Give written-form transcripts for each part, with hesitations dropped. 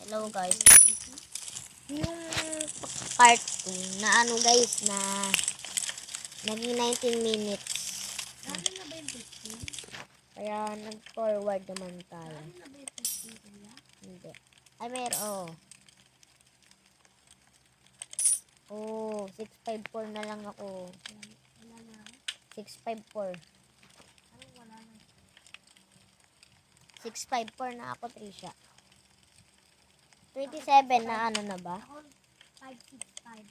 Hello guys. Yung cartoon na ano guys na naging 19 minutes. Ano na ba yung 15? Kaya nag-forward naman tayo. Ano na ba yung 15 kaya? Hindi. Ay meron. Oh, 654 na lang ako. Wala na. 654. Ano wala na? 654 na ako, Trisha. 27 na ano na ba? Ako 565.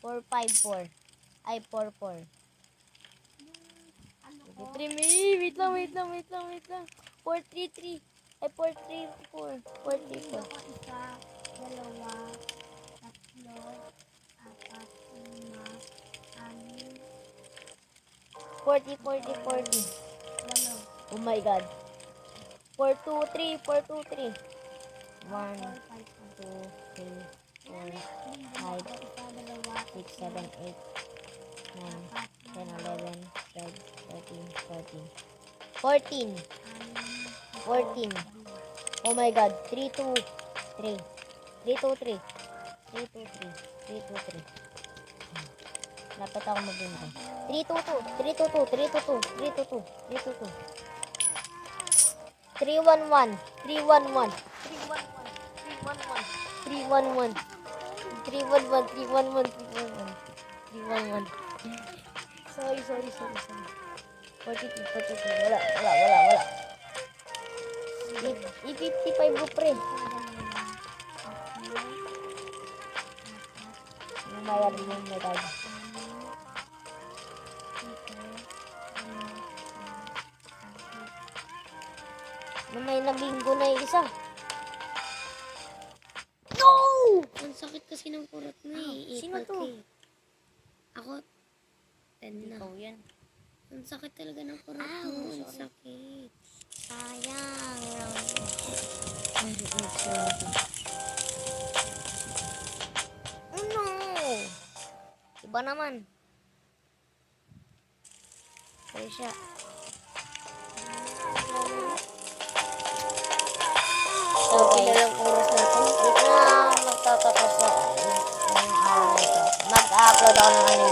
454. Ay, 44. Ano ko? 3 wait lang. 433. Ay, 434. 434. Ako isa, dalawa, tatlo, apat, lima, anim, 40, 40. walo. Oh my God. 423. 423. 1, 4, 2, 3, 4, 5, 6, 7, 8, 9, 10, 11, 12, 13, 14. 14. Oh my God. 323. 323. 323. Dapat ako magbintay. 322. 311. 311. Sorry. 42. Wala. I-55 ko pre. Mayroon yung medal. May nabinggo na yung isa. No! Ang sakit kasi ng kurot mo eh. Sino to? Ako, 10 na. Ikaw yan. Ang sakit talaga ng kurot mo. Ang sakit. Sayang. Oh no! Iba naman. Kaya siya. Okay. Ilang oras na ito? Wait na magtatapos na yung araw na ito. Mag-upload ako ng ano